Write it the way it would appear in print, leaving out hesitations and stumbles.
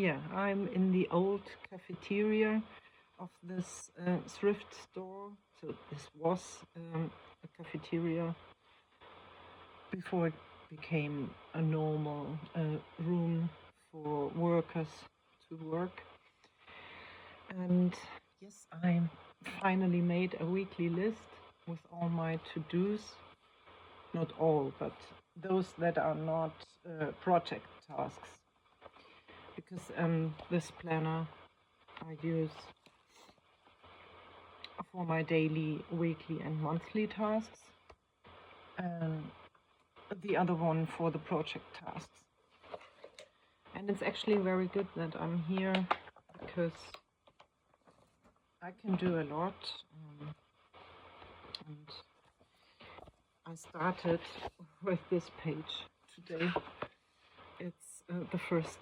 yeah, I'm in the old cafeteria of this thrift store. So this was a cafeteria before it became a normal room for workers to work. And yes, I finally made a weekly list with all my to-dos. Not all, but those that are not project tasks. Because this planner I use for my daily, weekly and monthly tasks. And the other one for the project tasks. And it's actually very good that I'm here because I can do a lot. And I started with this page today. It's the first